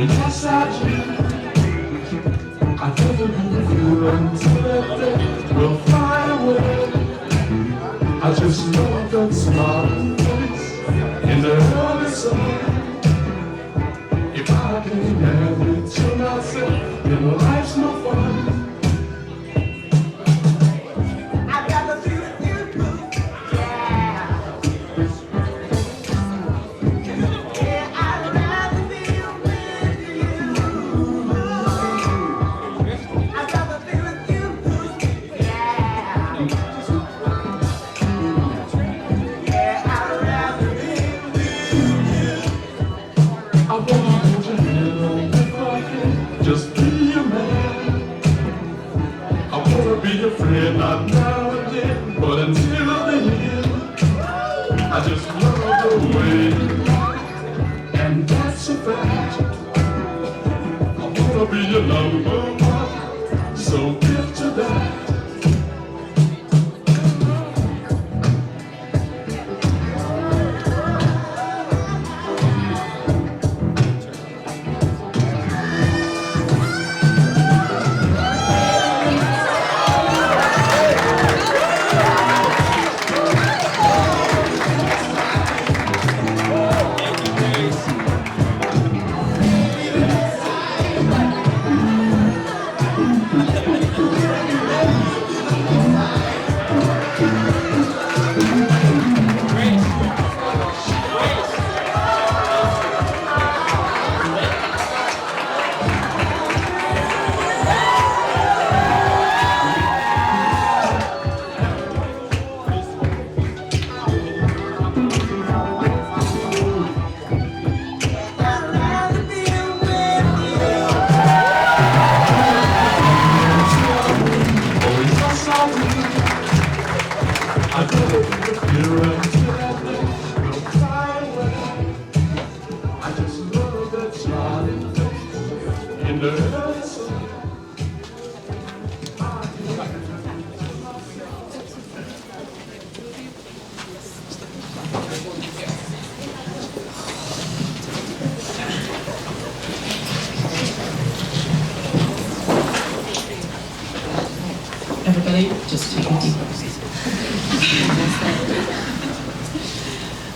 yes I do. I never leave you until that day will fly away. I just love that smiling face in the early sun. If I can't have it to myself, then life's no fun. I'd rather be with you, yeah. Yeah, I'd rather be with you. I'd rather be with you, yeah. Yeah, I'd rather be with you. I wanna hold your hand if I can, just be a man. I wanna be your friend, not now and then, but until the end. I just love the way you walk, and that's a fact. I wanna be your number one, so get to that. Everybody, just take a deep breath.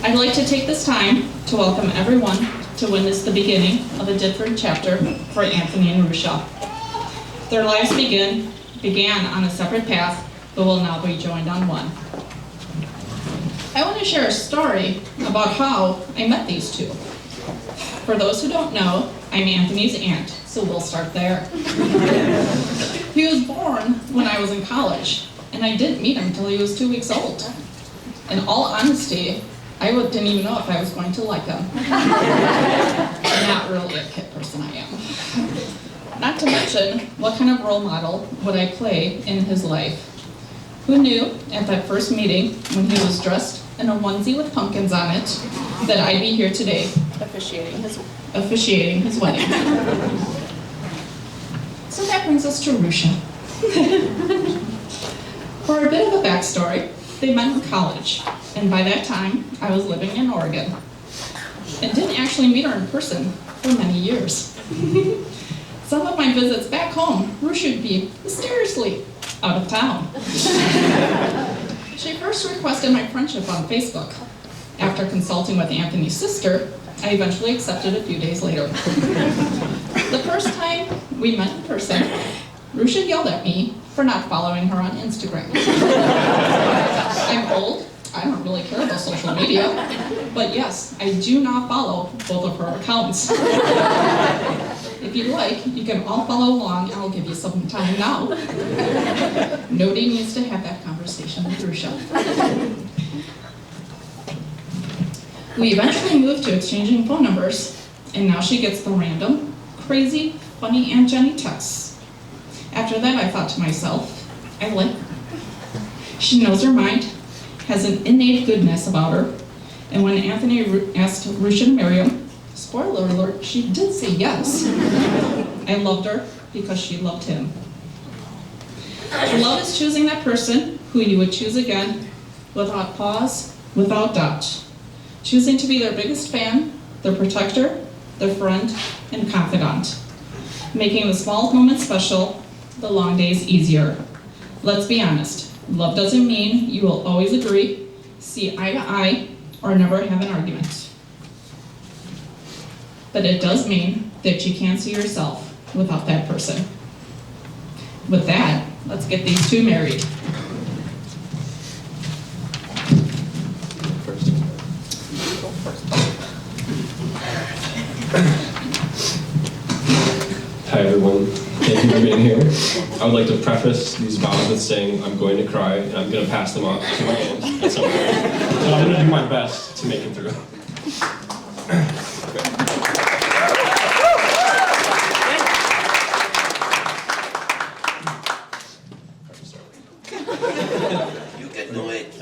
I'd like to take this time to welcome everyone to witness the beginning of a different chapter for Anthony and Rucha. Their lives began on a separate path, but will now be joined on one. I want to share a story about how I met these two. For those who don't know, I'm Anthony's aunt, so we'll start there. He was born when I was in college, and I didn't meet him until he was 2 weeks old. In all honesty, I didn't even know if I was going to like him. I'm not really a kid person, I am. Not to mention, what kind of role model would I play in his life? Who knew at that first meeting, when he was dressed in a onesie with pumpkins on it, that I'd be here today officiating his wedding. So that brings us to Rucha. For a bit of a backstory, they met in college, and by that time, I was living in Oregon, and didn't actually meet her in person for many years. Some of my visits back home, Rucha would be mysteriously out of town. She first requested my friendship on Facebook. After consulting with Anthony's sister, I eventually accepted a few days later. The first time we met in person, Rucha yelled at me for not following her on Instagram. I'm old, I don't really care about social media, but yes, I do not follow both of her accounts. If you'd like, you can all follow along, I'll give you some time now. Nobody needs to have that conversation with Rucha. We eventually moved to exchanging phone numbers, and now she gets the random, crazy, funny Aunt Jenny texts. After that, I thought to myself, I like her. She knows her mind, has an innate goodness about her, and when Anthony asked Rucha to marry him, spoiler alert, she did say yes. I loved her because she loved him. Love is choosing that person who you would choose again without pause, without doubt. Choosing to be their biggest fan, their protector, their friend and confidant, making the small moments special, the long days easier. Let's be honest, love doesn't mean you will always agree, see eye to eye, or never have an argument. But it does mean that you can't see yourself without that person. With that, let's get these two married. Hi everyone, thank you for being here. I would like to preface these vows with saying I'm going to cry and I'm going to pass them off to my aunt at some point. But I'm going to do my best to make it through. You can do it.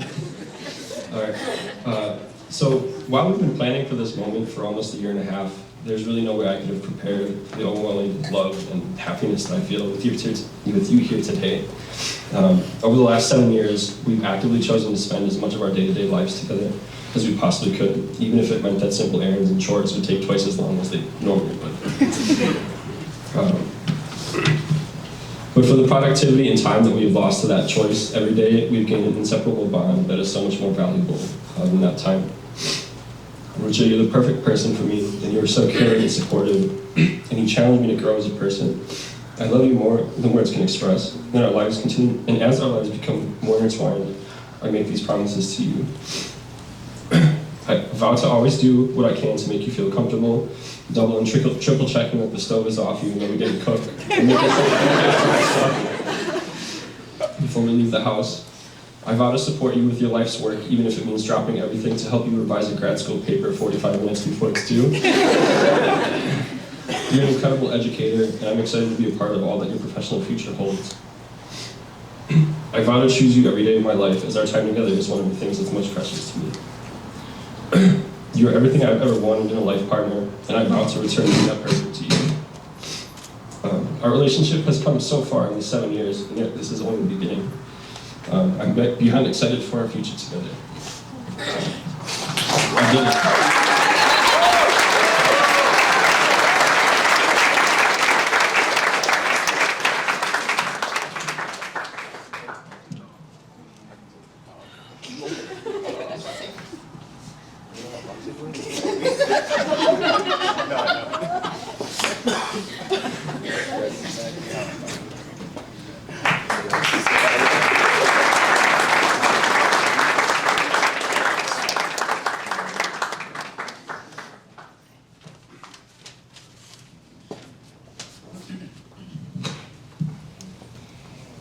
Alright, so while we've been planning for this moment for almost a year and a half, there's really no way I could have prepared the overwhelming love and happiness that I feel with you here today. Over the last 7 years, we've actively chosen to spend as much of our day-to-day lives together as we possibly could, even if it meant that simple errands and chores would take twice as long as they normally would. But for the productivity and time that we've lost to that choice every day, we've gained an inseparable bond that is so much more valuable than that time. Rucha, you're the perfect person for me, and you are so caring and supportive, and you challenge me to grow as a person. I love you more than words can express, and our lives continue, and as our lives become more intertwined, I make these promises to you. I vow to always do what I can to make you feel comfortable, double and triple checking that the stove is off even though we didn't cook, and make us before we leave the house. I vow to support you with your life's work, even if it means dropping everything to help you revise a grad school paper 45 minutes before it's due. You're an incredible educator, and I'm excited to be a part of all that your professional future holds. I vow to choose you every day of my life, as our time together is one of the things that's most precious to me. You are everything I've ever wanted in a life partner, and I vow to return that person to you. Our relationship has come so far in these 7 years, and yet this is only the beginning. I'm beyond excited for our future together.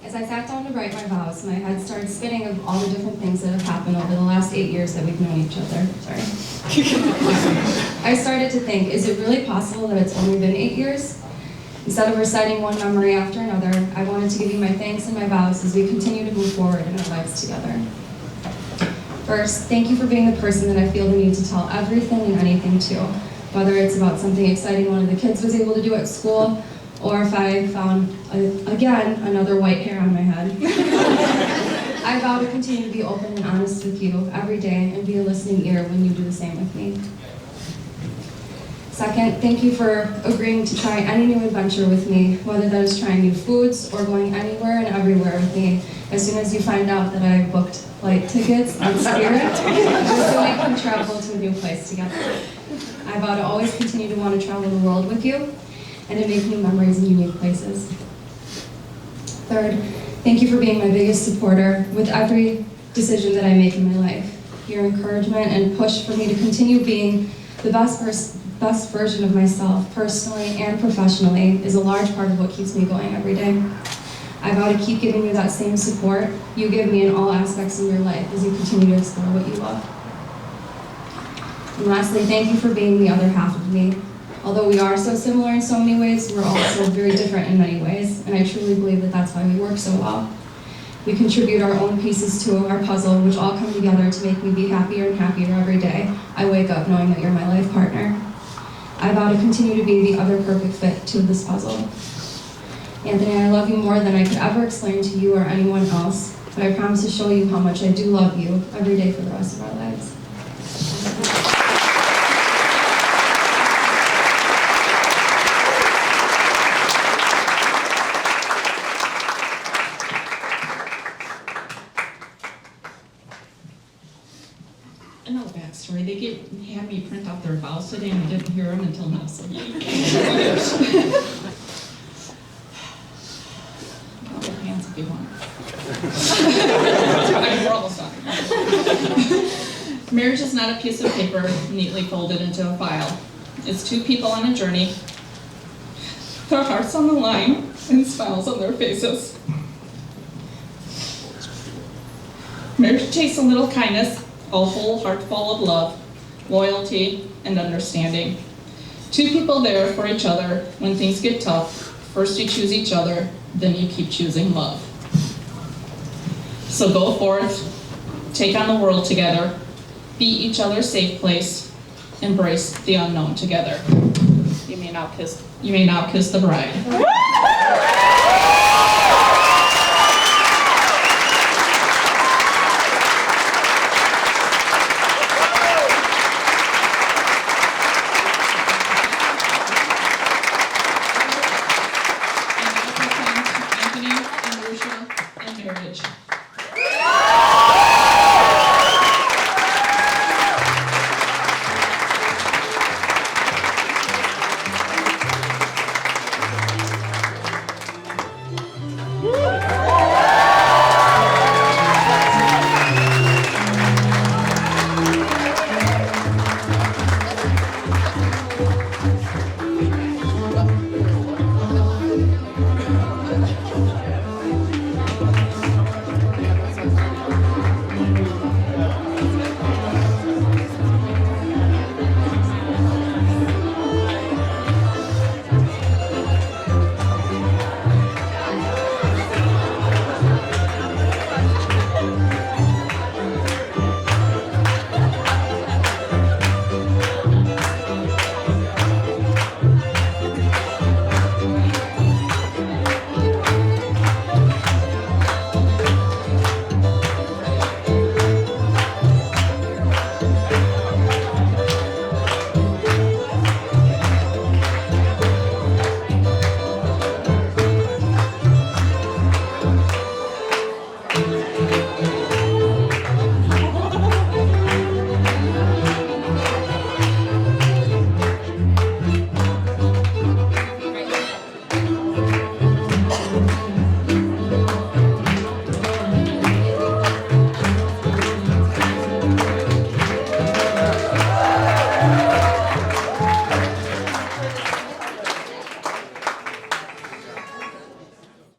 As I sat down to write my vows, my head started spinning of all the different things that have happened over the last 8 years that we've known each other. Sorry. I started to think, is it really possible that it's only been 8 years? Instead of reciting one memory after another, I wanted to give you my thanks and my vows as we continue to move forward in our lives together. First, thank you for being the person that I feel the need to tell everything and anything to, whether it's about something exciting one of the kids was able to do at school, or if I found, again, another white hair on my head. I vow to continue to be open and honest with you every day and be a listening ear when you do the same with me. Second, thank you for agreeing to try any new adventure with me, whether that is trying new foods or going anywhere and everywhere with me, as soon as you find out that I booked flight tickets on Spirit, just so we can travel to a new place together. I vow to always continue to want to travel the world with you, and to make new memories in unique places. Third, thank you for being my biggest supporter with every decision that I make in my life. Your encouragement and push for me to continue being the best version of myself, personally and professionally, is a large part of what keeps me going every day. I vow to keep giving you that same support you give me in all aspects of your life as you continue to explore what you love. And lastly, thank you for being the other half of me. Although we are so similar in so many ways, we're also very different in many ways, and I truly believe that that's why we work so well. We contribute our own pieces to our puzzle, which all come together to make me be happier and happier every day. I wake up knowing that you're my life partner. I vow to continue to be the other perfect fit to this puzzle. Anthony, I love you more than I could ever explain to you or anyone else, but I promise to show you how much I do love you every day for the rest of our lives. hear them until now, so you put your hands if you want. I mean, we're almost done. Marriage is not a piece of paper neatly folded into a file. It's two people on a journey, their hearts on the line, and smiles on their faces. Marriage takes a little kindness, a whole heart full of love, loyalty, and understanding. Two people there for each other when things get tough. First you choose each other, then you keep choosing love. So go forth, take on the world together, be each other's safe place, embrace the unknown together. You may now kiss the bride.